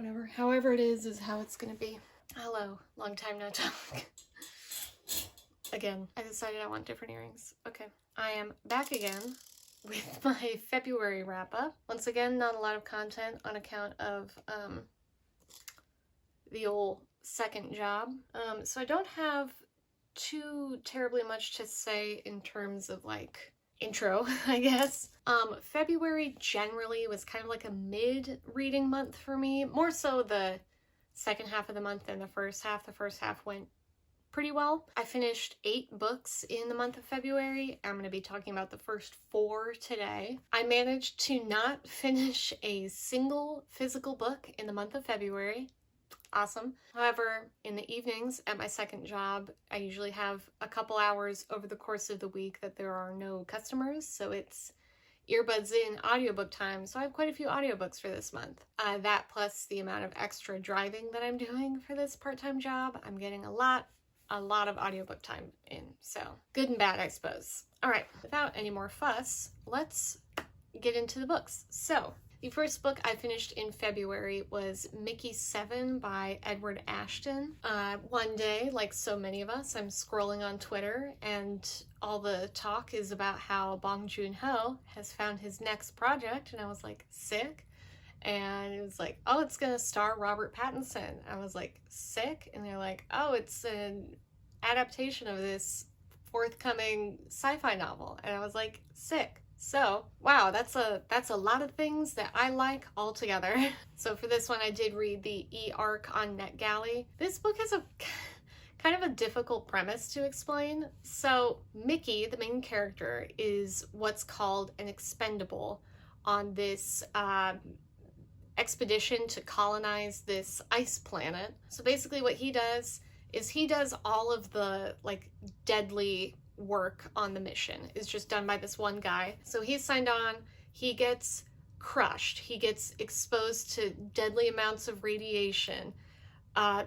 whatever. However it is how it's gonna be. Hello, long time no talk. Again, I decided I want different earrings. Okay, I am back again with my February wrap-up. Once again, not a lot of content on account of the old second job. So I don't have too terribly much to say in terms of like intro, I guess. February generally was kind of like a mid-reading month for me. More so the second half of the month than the first half. The first half went pretty well. I finished 8 books in the month of February. I'm going to be talking about the first 4 today. I managed to not finish a single physical book in the month of February. Awesome. However, in the evenings at my second job, I usually have a couple hours over the course of the week that there are no customers, so it's earbuds in audiobook time, so I have quite a few audiobooks for this month. That plus the amount of extra driving that I'm doing for this part-time job, I'm getting a lot of audiobook time in, so good and bad, I suppose. All right, without any more fuss, let's get into the books. So, the first book I finished in February was Mickey 7 by Edward Ashton. One day, like so many of us, I'm scrolling on Twitter and all the talk is about how Bong Joon-ho has found his next project, and I was like, sick. And it was like, oh, it's gonna star Robert Pattinson. I was like, sick? And they're like, oh, it's an adaptation of this forthcoming sci-fi novel. And I was like, sick. So, wow, that's a lot of things that I like all together. So for this one, I did read the e-arc on NetGalley. This book has a kind of a difficult premise to explain. So Mickey, the main character, is what's called an expendable on this expedition to colonize this ice planet. So basically what he does is he does all of the like deadly work on the mission. Is just done by this one guy. So he's signed on, he gets crushed, he gets exposed to deadly amounts of radiation.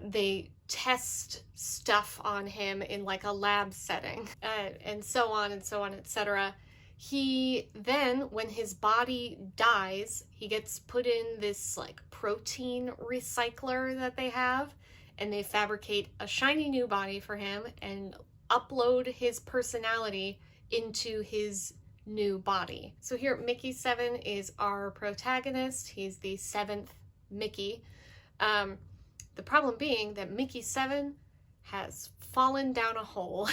They test stuff on him in like a lab setting, and so on, etc. He then, when his body dies, he gets put in this like protein recycler that they have, and they fabricate a shiny new body for him and upload his personality into his new body. So here, Mickey 7 is our protagonist. He's the 7th Mickey. The problem being that Mickey 7 has fallen down a hole.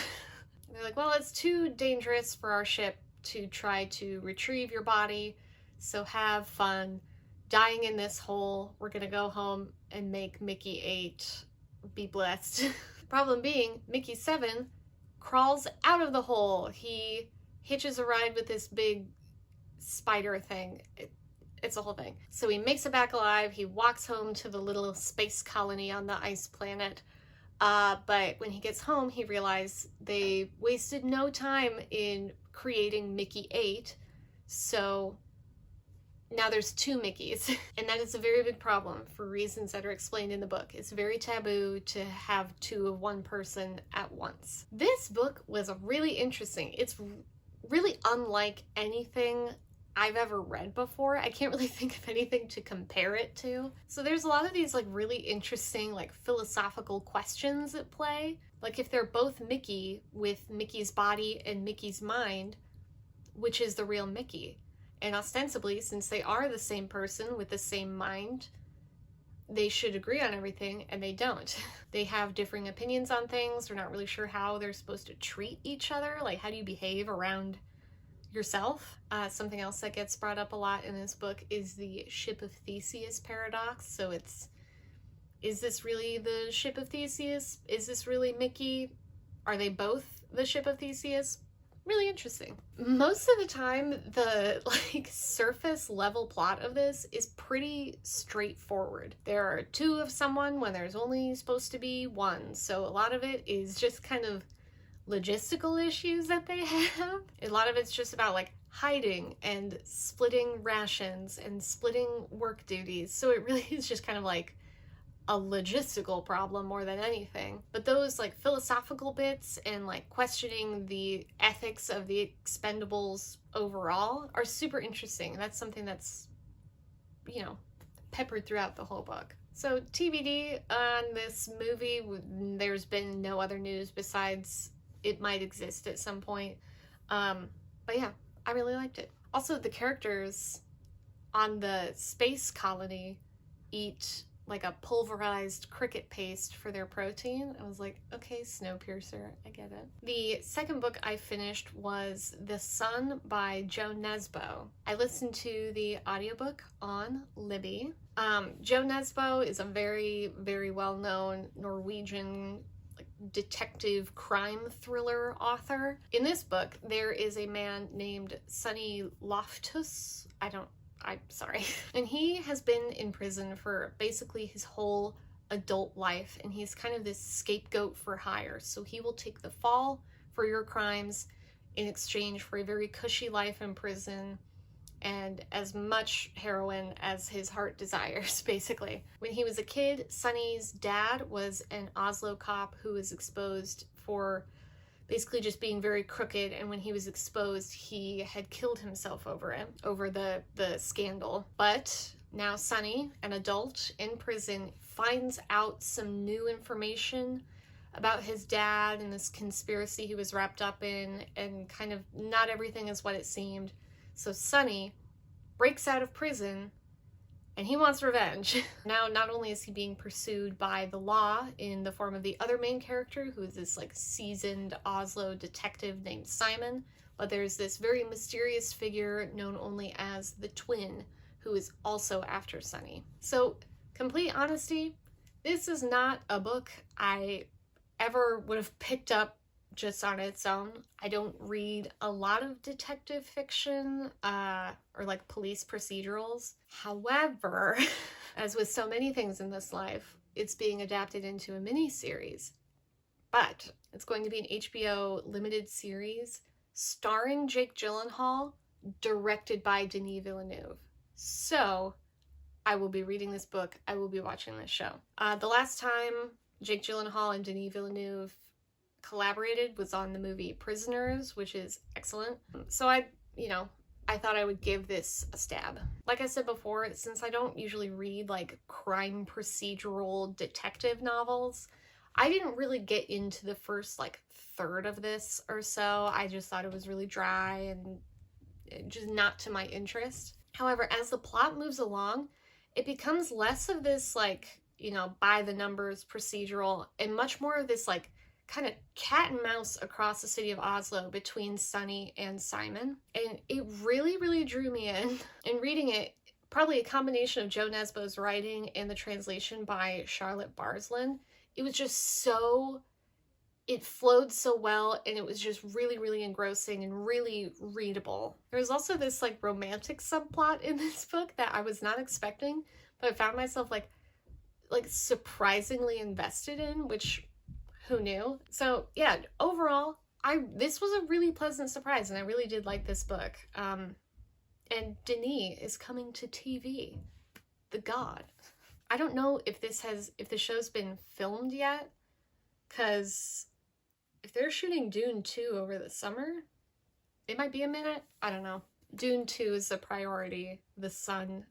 They're like, well, it's too dangerous for our ship to try to retrieve your body, so have fun dying in this hole. We're gonna go home and make Mickey 8. Be blessed. Problem being, Mickey 7 crawls out of the hole. He hitches a ride with this big spider thing. It's a whole thing. So he makes it back alive. He walks home to the little space colony on the ice planet. But when he gets home, he realizes they wasted no time in creating Mickey 8. So now there's 2 Mickeys. And that is a very big problem for reasons that are explained in the book. It's very taboo to have 2 of one person at once. This book was really interesting. It's really unlike anything I've ever read before. I can't really think of anything to compare it to. So there's a lot of these like really interesting like philosophical questions at play. Like if they're both Mickey with Mickey's body and Mickey's mind, which is the real Mickey? And ostensibly, since they are the same person with the same mind, they should agree on everything, and they don't. They have differing opinions on things. They're not really sure how they're supposed to treat each other. Like, how do you behave around yourself? Something else that gets brought up a lot in this book is the Ship of Theseus paradox. So is this really the Ship of Theseus? Is this really Mickey? Are they both the Ship of Theseus? Really interesting. Most of the time, the like surface level plot of this is pretty straightforward. There are 2 of someone when there's only supposed to be 1. So a lot of it is just kind of logistical issues that they have. A lot of it's just about like hiding and splitting rations and splitting work duties. So it really is just kind of like a logistical problem more than anything. But those like philosophical bits and like questioning the ethics of the expendables overall are super interesting. That's something that's, you know, peppered throughout the whole book. So TBD on this movie. There's been no other news besides it might exist at some point. But yeah, I really liked it. Also, the characters on the space colony eat like a pulverized cricket paste for their protein. I was like, okay, Snowpiercer, I get it. The second book I finished was The Sun by Joe Nesbo. I listened to the audiobook on Libby. Joe Nesbo is a very, very well-known Norwegian detective crime thriller author. In this book, there is a man named Sonny Loftus. I'm sorry. And he has been in prison for basically his whole adult life, and he's kind of this scapegoat for hire. So he will take the fall for your crimes in exchange for a very cushy life in prison and as much heroin as his heart desires, basically. When he was a kid, Sonny's dad was an Oslo cop who was exposed for basically just being very crooked, and when he was exposed, he had killed himself over the scandal. But now Sonny, an adult in prison, finds out some new information about his dad and this conspiracy he was wrapped up in, and kind of not everything is what it seemed. So Sonny breaks out of prison and he wants revenge. Now, not only is he being pursued by the law in the form of the other main character, who is this like seasoned Oslo detective named Simon, but there's this very mysterious figure known only as the Twin, who is also after Sonny. So, complete honesty, this is not a book I ever would have picked up just on its own. I don't read a lot of detective fiction or like police procedurals. However, as with so many things in this life, it's being adapted into a mini-series. But it's going to be an HBO limited series starring Jake Gyllenhaal, directed by Denis Villeneuve. So I will be reading this book. I will be watching this show. The last time Jake Gyllenhaal and Denis Villeneuve collaborated was on the movie Prisoners, which is excellent. So I thought I would give this a stab. Like I said before, since I don't usually read like crime procedural detective novels, I didn't really get into the first like third of this or so. I just thought it was really dry and just not to my interest. However, as the plot moves along, it becomes less of this like, by the numbers procedural and much more of this like kind of cat and mouse across the city of Oslo between Sonny and Simon. And it really, really drew me in. And reading it, probably a combination of Joe Nesbo's writing and the translation by Charlotte Barsland, it was just it flowed so well, and it was just really, really engrossing and really readable. There's also this like romantic subplot in this book that I was not expecting, but I found myself like surprisingly invested in, which who knew? So yeah, overall, this was a really pleasant surprise, and I really did like this book. And Denis is coming to TV. The God. I don't know if the show's been filmed yet, because if they're shooting Dune 2 over the summer, it might be a minute. I don't know. Dune 2 is a priority. The Sun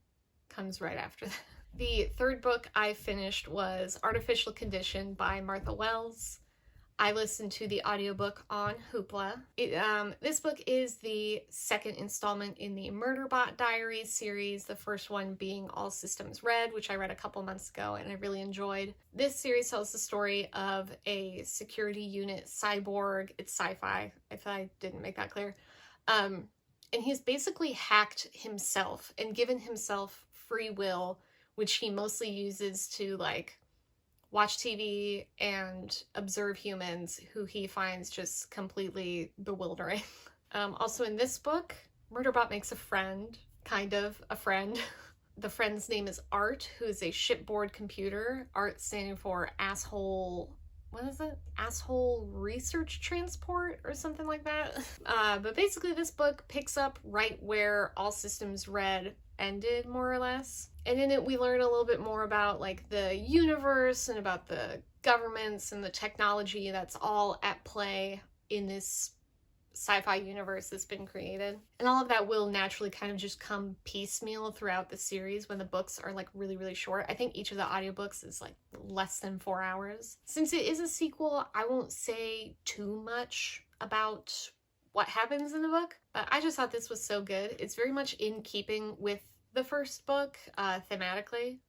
comes right after that. The third book I finished was Artificial Condition by Martha Wells. I listened to the audiobook on Hoopla. This book is the second installment in the Murderbot Diaries series, the first one being All Systems Red, which I read a couple months ago and I really enjoyed. This series tells the story of a security unit cyborg. It's sci-fi, if I didn't make that clear. And he's basically hacked himself and given himself free will, which he mostly uses to like watch TV and observe humans who he finds just completely bewildering. Also in this book, Murderbot makes a friend, kind of a friend. The friend's name is Art, who is a shipboard computer. Art standing for asshole, what is it? Asshole research transport or something like that. But basically this book picks up right where All Systems Red ended, more or less. And in it we learn a little bit more about like the universe and about the governments and the technology that's all at play in this sci-fi universe that's been created. And all of that will naturally kind of just come piecemeal throughout the series when the books are like really, really short. I think each of the audiobooks is like less than 4 hours. Since it is a sequel, I won't say too much about what happens in the book, but I just thought this was so good. It's very much in keeping with the first book, thematically,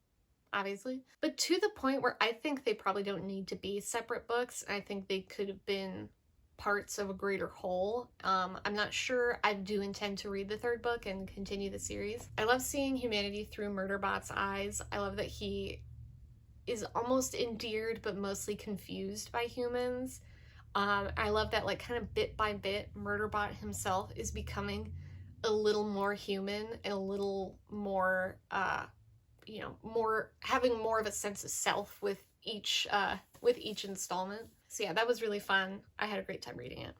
obviously, but to the point where I think they probably don't need to be separate books. I think they could have been parts of a greater whole. I'm not sure. I do intend to read the third book and continue the series. I love seeing humanity through Murderbot's eyes. I love that he is almost endeared but mostly confused by humans. I love that, like, kind of bit by bit, Murderbot himself is becoming a little more human and a little more, more having more of a sense of self with each installment. So yeah, that was really fun. I had a great time reading it.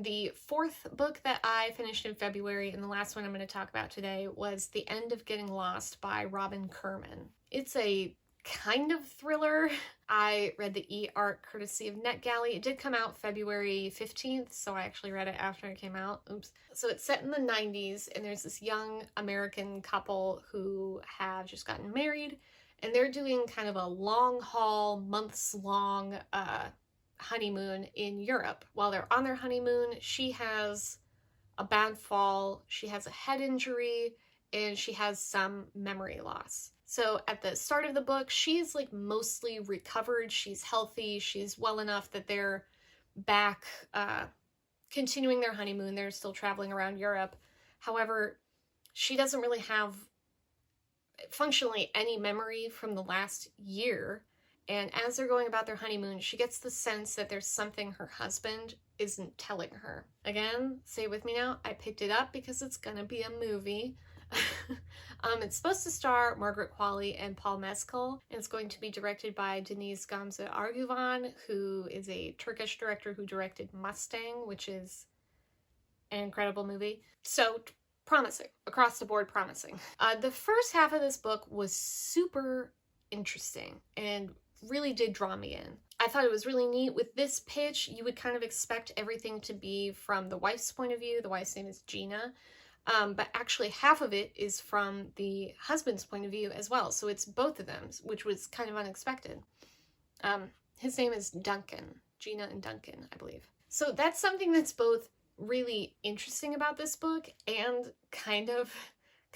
The fourth book that I finished in February, and the last one I'm going to talk about today, was The End of Getting Lost by Robin Kerman. It's a kind of thriller. I read the e-arc courtesy of NetGalley. It did come out February 15th, so I actually read it after it came out. Oops. So it's set in the 90s, and there's this young American couple who have just gotten married, and they're doing kind of a long haul, months-long honeymoon in Europe. While they're on their honeymoon, she has a bad fall, she has a head injury, and she has some memory loss. So at the start of the book, she's like mostly recovered, she's healthy, she's well enough that they're back continuing their honeymoon, they're still traveling around Europe. However, she doesn't really have functionally any memory from the last year. And as they're going about their honeymoon, she gets the sense that there's something her husband isn't telling her. Again, say it with me now, I picked it up because it's gonna be a movie. It's supposed to star Margaret Qualley and Paul Mescal, and it's going to be directed by Deniz Gamze Arguvan, who is a Turkish director who directed Mustang, which is an incredible movie. So, promising. Across the board, promising. The first half of this book was super interesting and really did draw me in. I thought it was really neat. With this pitch, you would kind of expect everything to be from the wife's point of view. The wife's name is Gina. But actually half of it is from the husband's point of view as well. So it's both of them, which was kind of unexpected. His name is Duncan. Gina and Duncan, I believe. So that's something that's both really interesting about this book and kind of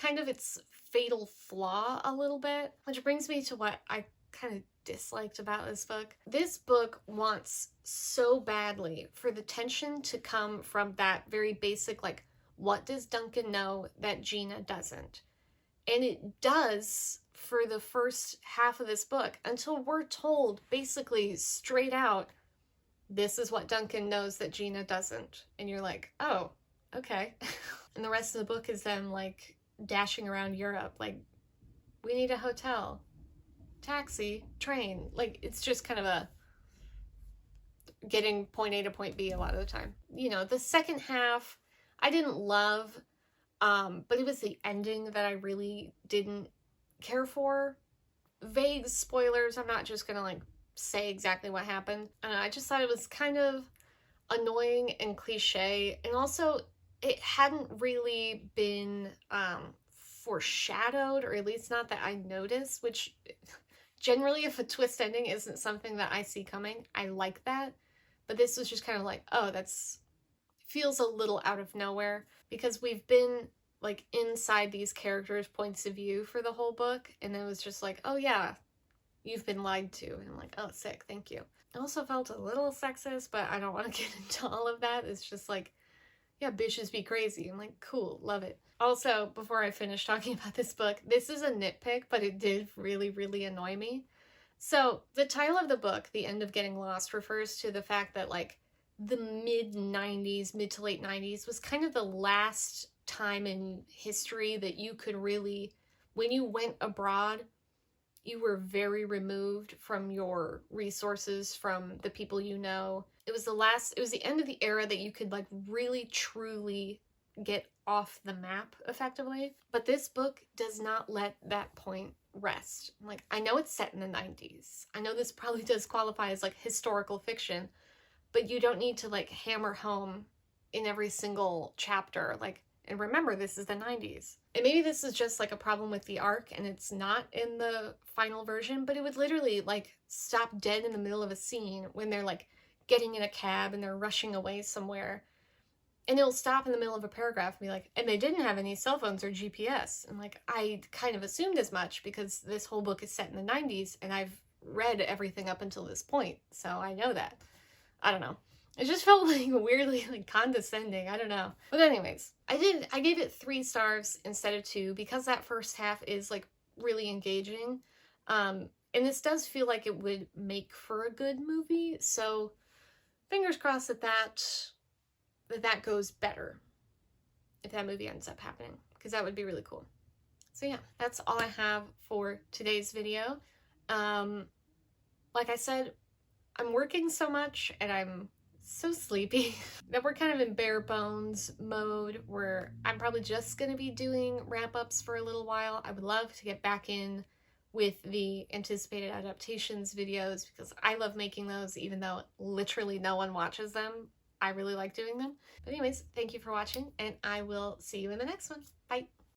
its fatal flaw a little bit, which brings me to what I kind of disliked about this book. This book wants so badly for the tension to come from that very basic, like, what does Duncan know that Gina doesn't? And it does for the first half of this book until we're told basically straight out, this is what Duncan knows that Gina doesn't. And you're like, oh, okay. And the rest of the book is them like dashing around Europe. Like, we need a hotel, taxi, train. Like, it's just kind of a getting point A to point B a lot of the time. You know, the second half, I didn't love, but it was the ending that I really didn't care for. Vague spoilers, I'm not just gonna like say exactly what happened. I just thought it was kind of annoying and cliche, and also it hadn't really been foreshadowed, or at least not that I noticed, which generally if a twist ending isn't something that I see coming, I like that. But this was just kind of like, oh, that's feels a little out of nowhere, because we've been like inside these characters' points of view for the whole book, and it was just like, oh yeah, you've been lied to. And I'm like, oh, sick, thank you. I also felt a little sexist, but I don't want to get into all of that. It's just like, yeah, bitches be crazy. I'm like, cool, love it. Also, before I finish talking about this book, this is a nitpick, but it did really, really annoy me. So the title of the book, The End of Getting Lost, refers to the fact that like the mid to late 90s was kind of the last time in history that you could really, when you went abroad, you were very removed from your resources, from the people you know. It was the end of the era that you could like really truly get off the map effectively. But this book does not let that point rest. Like, I know it's set in the 90s. I know this probably does qualify as like historical fiction, but you don't need to like hammer home in every single chapter. Like, and remember, this is the 90s. And maybe this is just like a problem with the arc and it's not in the final version, but it would literally like stop dead in the middle of a scene when they're like getting in a cab and they're rushing away somewhere. And it'll stop in the middle of a paragraph and be like, and they didn't have any cell phones or GPS. And like, I kind of assumed as much because this whole book is set in the 90s and I've read everything up until this point. So I know that. I don't know. It just felt like weirdly like condescending. I don't know. But anyways, I gave it 3 stars instead of 2 because that first half is like really engaging. And this does feel like it would make for a good movie. So fingers crossed that goes better if that movie ends up happening, because that would be really cool. So yeah, that's all I have for today's video. Like I said, I'm working so much and I'm so sleepy that we're kind of in bare bones mode where I'm probably just going to be doing wrap-ups for a little while. I would love to get back in with the anticipated adaptations videos because I love making those even though literally no one watches them. I really like doing them. But anyways, thank you for watching and I will see you in the next one. Bye!